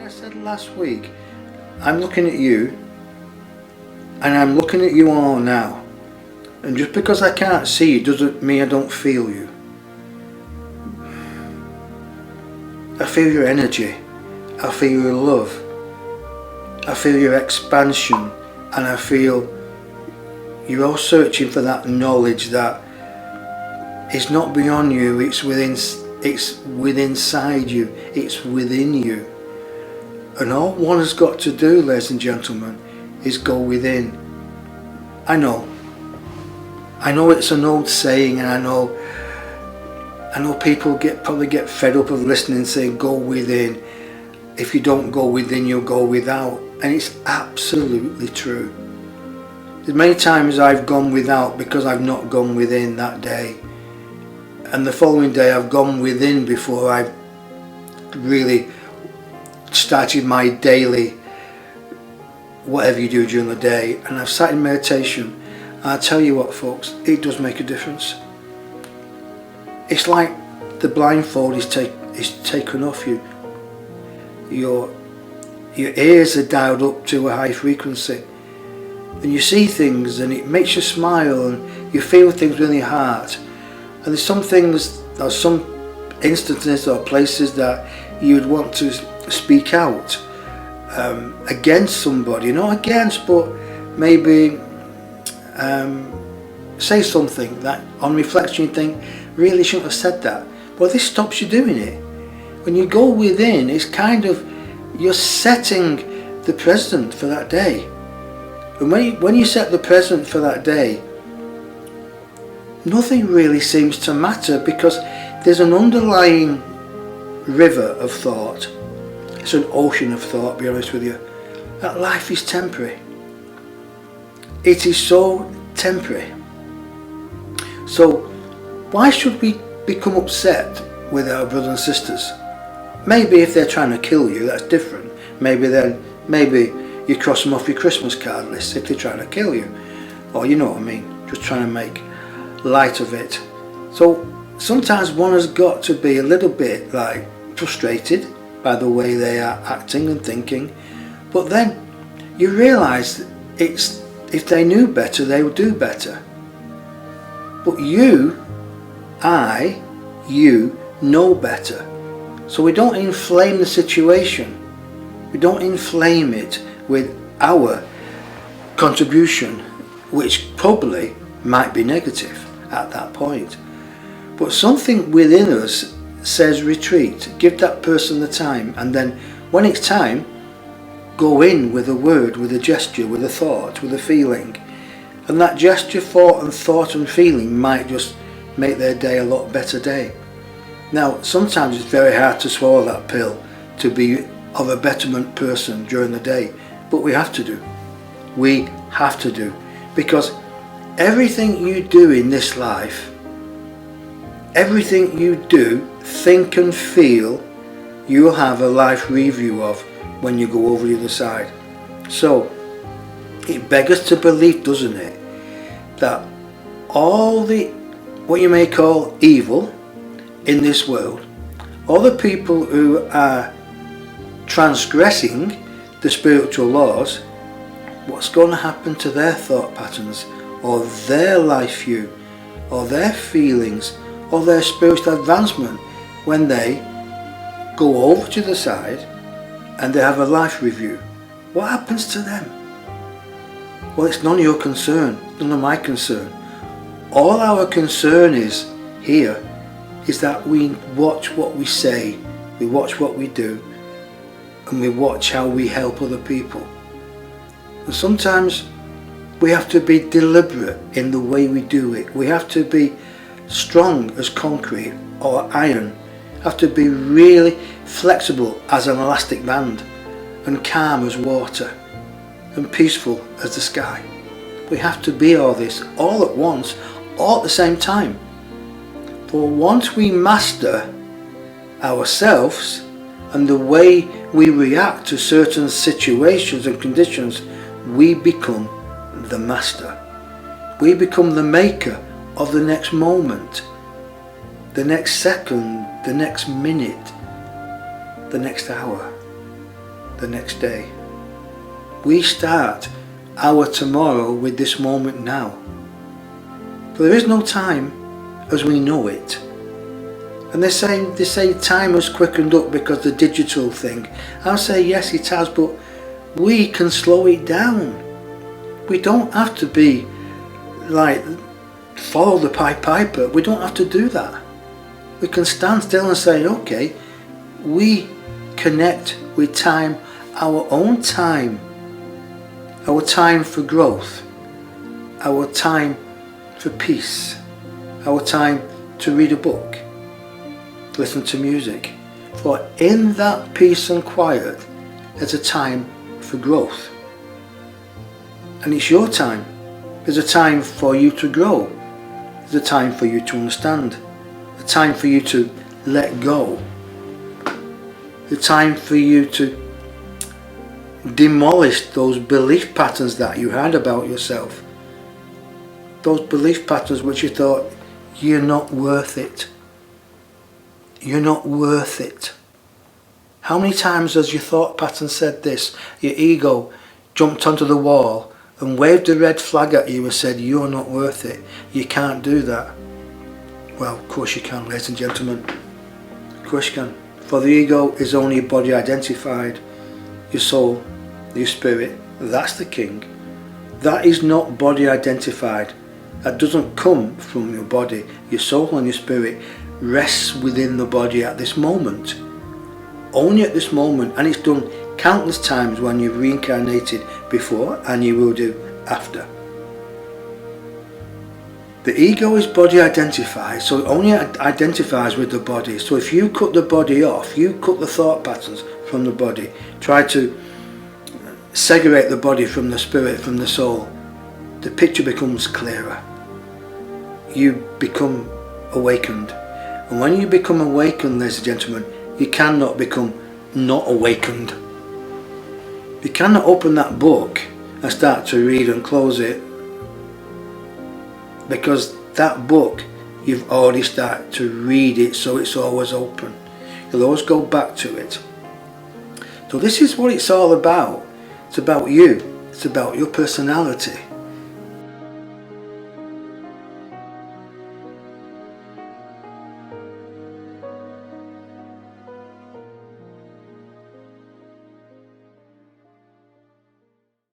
I said last week, I'm looking at you, and I'm looking at you all now. And just because I can't see you doesn't mean I don't feel you. I feel your energy. I feel your love. I feel your expansion, and I feel you're all searching for that knowledge that it's not beyond you, it's inside you, it's within you. And all one has got to do, ladies and gentlemen, is go within. I know it's an old saying, and I know people probably get fed up of listening saying go within. If you don't go within, you'll go without. And it's absolutely true. There's many times I've gone without because I've not gone within that day. And the following day I've gone within before I've really started my daily whatever you do during the day. And I've sat in meditation. And I tell you what, folks, it does make a difference. It's like the blindfold is taken off you. Your ears are dialed up to a high frequency, and you see things, and it makes you smile, and you feel things within your heart. And there's some things, or some instances or places that you'd want to speak out against somebody, not against, but maybe say something that on reflection you think really shouldn't have said that. Well, this stops you doing it. When you go within, it's kind of, you're setting the precedent for that day. And when you set the precedent for that day, nothing really seems to matter, because there's an underlying river of thought. It's an ocean of thought, to be honest with you. That life is temporary. It is so temporary. So why should we become upset with our brothers and sisters? Maybe if they're trying to kill you, that's different. Maybe you cross them off your Christmas card list if they're trying to kill you. Or you know what I mean, just trying to make light of it. So sometimes one has got to be a little bit like frustrated by the way they are acting and thinking. But then you realise if they knew better, they would do better. But you know better. So we don't inflame the situation. We don't inflame it with our contribution, which probably might be negative at that point. But something within us says retreat, give that person the time, and then when it's time, go in with a word, with a gesture, with a thought, with a feeling. And that gesture, thought and feeling might just make their day a lot better day. Now, sometimes it's very hard to swallow that pill to be of a betterment person during the day, but we have to do. We have to do. Because everything you do in this life, everything you do, think and feel, you'll have a life review of when you go over the other side. So, it beggars to believe, doesn't it, that all the, what you may call evil in this world, all the people who are transgressing the spiritual laws, what's going to happen to their thought patterns, or their life view, or their feelings, or their spiritual advancement when they go over to the side and they have a life review? What happens to them? Well, it's none of your concern, none of my concern. All our concern is here is that we watch what we say, we watch what we do, and we watch how we help other people. And sometimes we have to be deliberate in the way we do it. We have to be strong as concrete or iron, have to be really flexible as an elastic band, and calm as water, and peaceful as the sky. We have to be all this, all at once, all at the same time. For once we master ourselves and the way we react to certain situations and conditions, we become the master. We become the maker of the next moment, the next second, the next minute, the next hour. the next day. We start our tomorrow with this moment now. For there is no time as we know it. And they say time has quickened up because the digital thing. I'll say yes, it has, but we can slow it down. We don't have to be like follow the Pied Piper. We don't have to do that. We can stand still and say, okay, we connect with time, our own time, our time for growth, our time for peace, our time to read a book, listen to music. For in that peace and quiet, there's a time for growth. And it's your time. There's a time for you to grow. There's a time for you to understand. A time for you to let go. The time for you to demolish those belief patterns that you had about yourself. Those belief patterns which you thought, you're not worth it. You're not worth it. How many times has your thought pattern said this? Your ego jumped onto the wall and waved a red flag at you and said, you're not worth it. You can't do that. Well, of course you can, ladies and gentlemen. Of course you can. For the ego is only body identified. Your soul, your spirit, that's the king. That is not body identified. That doesn't come from your body. Your soul and your spirit rests within the body at this moment. Only at this moment, and it's done countless times when you've reincarnated before, and you will do after. The ego is body identified, so it only identifies with the body. So if you cut the body off, you cut the thought patterns from the body, try to segregate the body from the spirit, from the soul, the picture becomes clearer. You become awakened. And when you become awakened, ladies and gentlemen, you cannot become not awakened. You cannot open that book and start to read and close it, because that book, you've already started to read it, so it's always open. You'll always go back to it. So this is what it's all about. It's about you. It's about your personality.